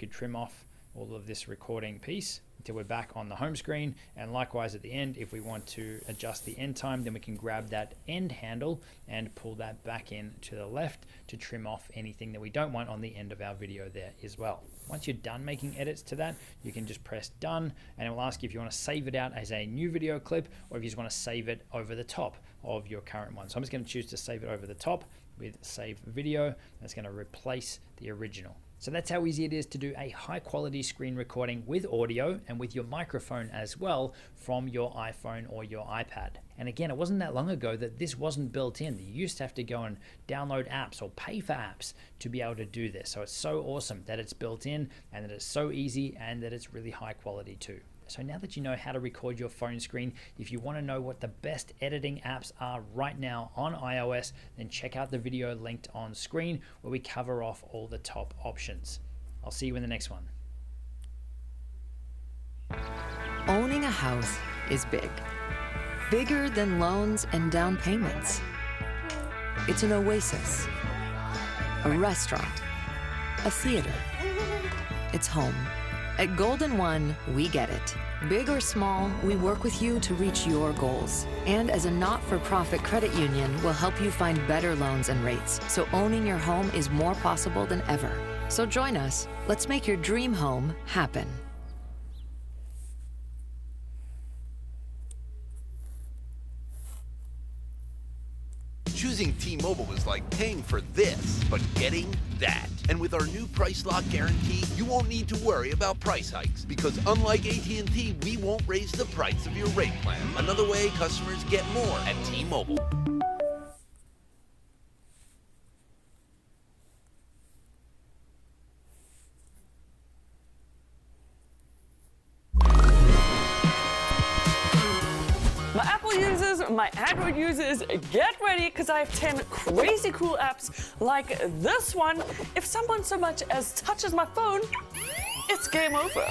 could trim off all of this recording piece until we're back on the home screen. And likewise at the end, if we want to adjust the end time, then we can grab that end handle and pull that back in to the left to trim off anything that we don't want on the end of our video there as well. Once you're done making edits to that, you can just press done, and it will ask you if you want to save it out as a new video clip or if you just want to save it over the top of your current one. So I'm just going to choose to save it over the top with save video. That's going to replace the original. So that's how easy it is to do a high quality screen recording with audio and with your microphone as well from your iPhone or your iPad. And again, it wasn't that long ago that this wasn't built in. You used to have to go and download apps or pay for apps to be able to do this. So it's so awesome that it's built in and that it's so easy and that it's really high quality too. So now that you know how to record your phone screen, if you want to know what the best editing apps are right now on iOS, then check out the video linked on screen where we cover off all the top options. I'll see you in the next one. Owning a house is big. Bigger than loans and down payments. It's an oasis, a restaurant, a theater. It's home. At Golden One, we get it. Big or small, we work with you to reach your goals. And as a not-for-profit credit union, we'll help you find better loans and rates, so owning your home is more possible than ever. So join us. Let's make your dream home happen. Choosing T-Mobile was like paying for this, but getting that. And with our new Price Lock Guarantee, you won't need to worry about price hikes, because unlike AT&T, we won't raise the price of your rate plan. Another way customers get more at T-Mobile. My Apple users, my Android users, get ready, because I have 10 crazy cool apps like this one. If someone so much as touches my phone, it's game over.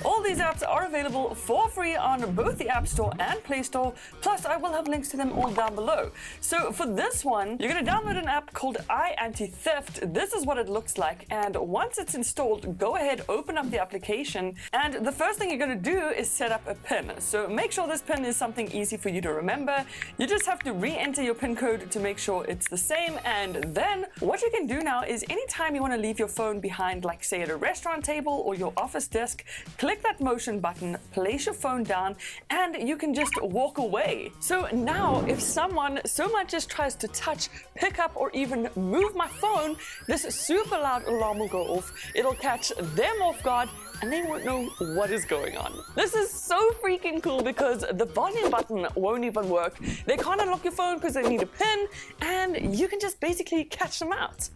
All these apps are available for free on both the App Store and Play Store, plus I will have links to them all down below. So for this one, you're going to download an app called iAnti-Theft. This is what it looks like, and once it's installed, go ahead, open up the application, and the first thing you're going to do is set up a PIN. So make sure this PIN is something easy for you to remember. You just have to re-enter your PIN code to make sure it's the same, and then what you can do now is anytime you want to leave your phone behind, like say at a restaurant table or your office desk, click that motion button, place your phone down, and you can just walk away. So now if someone so much as tries to touch, pick up, or even move my phone, this super loud alarm will go off. It'll catch them off guard and they won't know what is going on. This is so freaking cool because the volume button won't even work. They can't unlock your phone because they need a PIN, and you can just basically catch them out.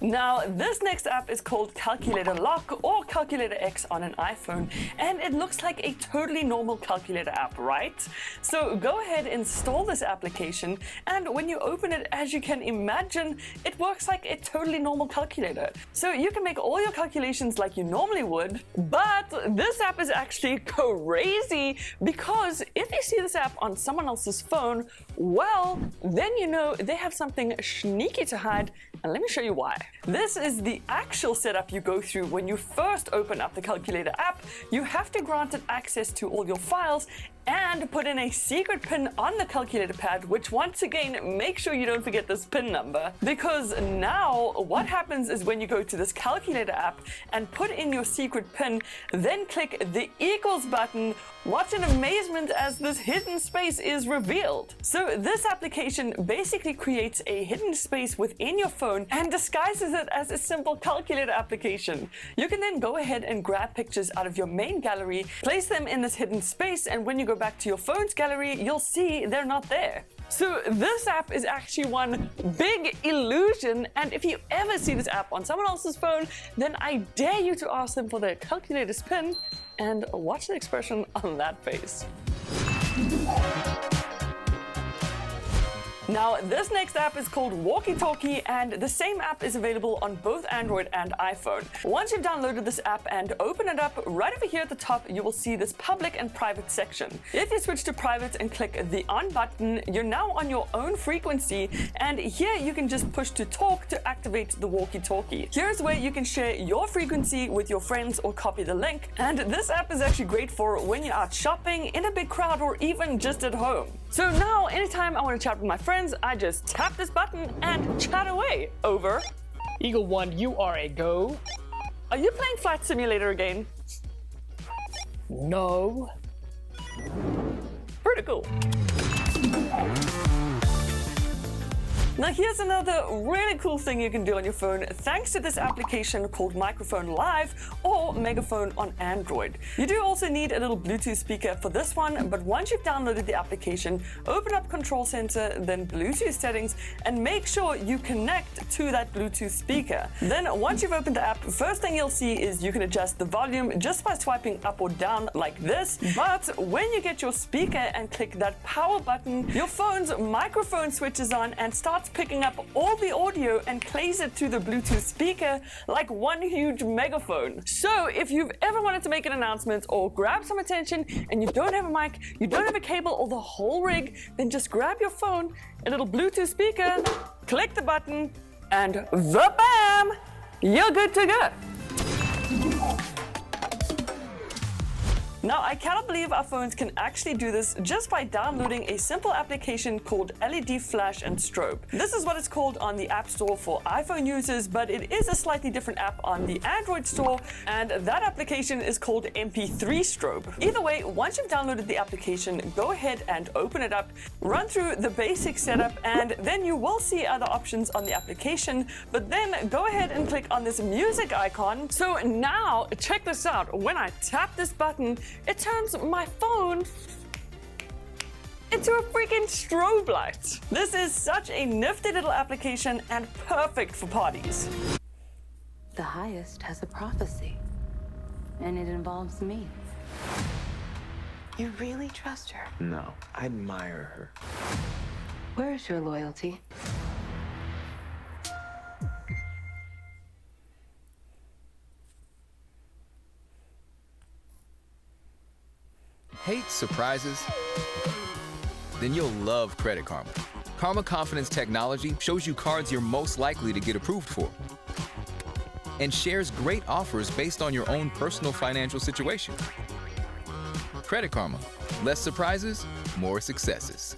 Now, this next app is called Calculator Lock or Calculator X on an iPhone, and it looks like a totally normal calculator app, right? So go ahead, install this application, and when you open it, as you can imagine, it works like a totally normal calculator. So you can make all your calculations like you normally would, but this app is actually crazy, because if you see this app on someone else's phone, well, then you know they have something sneaky to hide, and let me show you why. This is the actual setup you go through when you first open up the calculator app. You have to grant it access to all your files and put in a secret PIN on the calculator pad, which once again, make sure you don't forget this PIN number, because now what happens is when you go to this calculator app and put in your secret PIN, then click the equals button, watch in amazement as this hidden space is revealed. So this application basically creates a hidden space within your phone and disguises it as a simple calculator application. You can then go ahead and grab pictures out of your main gallery, place them in this hidden space, and when you go back to your phone's gallery, you'll see they're not there. So this app is actually one big illusion, and if you ever see this app on someone else's phone, then I dare you to ask them for their calculator's PIN and watch the expression on that face. Now, this next app is called Walkie Talkie, and the same app is available on both Android and iPhone. Once you've downloaded this app and open it up, right over here at the top, you will see this public and private section. If you switch to private and click the on button, you're now on your own frequency, and here you can just push to talk to activate the Walkie Talkie. Here's where you can share your frequency with your friends or copy the link, and this app is actually great for when you're out shopping, in a big crowd, or even just at home. So now, anytime I want to chat with my friends, I just tap this button and chat away. Over. Eagle One, you are a go. Are you playing Flight Simulator again? No. Pretty cool. Now here's another really cool thing you can do on your phone thanks to this application called Microphone Live or Megaphone on Android. You do also need a little Bluetooth speaker for this one, but once you've downloaded the application, open up Control Center, then Bluetooth settings, and make sure you connect to that Bluetooth speaker. Then once you've opened the app, first thing you'll see is you can adjust the volume just by swiping up or down like this. But when you get your speaker and click that power button, your phone's microphone switches on and starts picking up all the audio and plays it to the Bluetooth speaker like one huge megaphone. So if you've ever wanted to make an announcement or grab some attention and you don't have a mic, you don't have a cable or the whole rig, then just grab your phone, a little Bluetooth speaker, click the button, and bam! You're good to go. Now, I cannot believe our phones can actually do this just by downloading a simple application called LED Flash and Strobe. This is what it's called on the App Store for iPhone users, but it is a slightly different app on the Android Store, and that application is called MP3 Strobe. Either way, once you've downloaded the application, go ahead and open it up, run through the basic setup, and then you will see other options on the application, but then go ahead and click on this music icon. So now, check this out. When I tap this button, it turns my phone into a freaking strobe light. This is such a nifty little application and perfect for parties. The highest has a prophecy, and it involves me. You really trust her? No, I admire her. Where is your loyalty? Hate surprises? Then you'll love Credit Karma. Karma Confidence technology shows you cards you're most likely to get approved for and shares great offers based on your own personal financial situation. Credit Karma. Less surprises, more successes.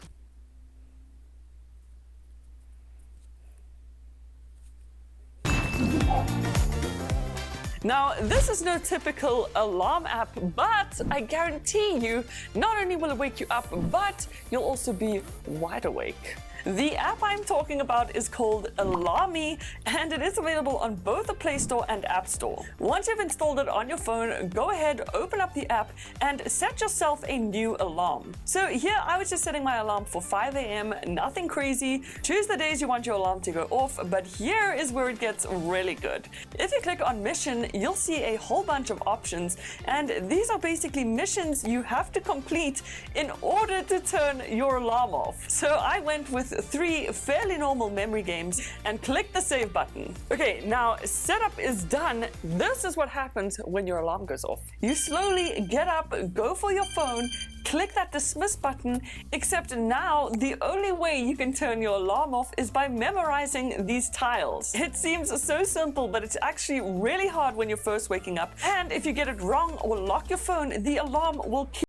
Now, this is no typical alarm app, but I guarantee you, not only will it wake you up, but you'll also be wide awake. The app I'm talking about is called Alarmy, and it is available on both the Play Store and App Store. Once you've installed it on your phone, go ahead, open up the app, and set yourself a new alarm. So here, I was just setting my alarm for 5 a.m., nothing crazy. Choose the days you want your alarm to go off, but here is where it gets really good. If you click on Mission, you'll see a whole bunch of options, and these are basically missions you have to complete in order to turn your alarm off. So I went with 3 fairly normal memory games and click the save button. Okay, now setup is done. This is what happens when your alarm goes off. You slowly get up, go for your phone, click that dismiss button, except now the only way you can turn your alarm off is by memorizing these tiles. It seems so simple, but it's actually really hard when you're first waking up. And if you get it wrong or lock your phone, the alarm will keep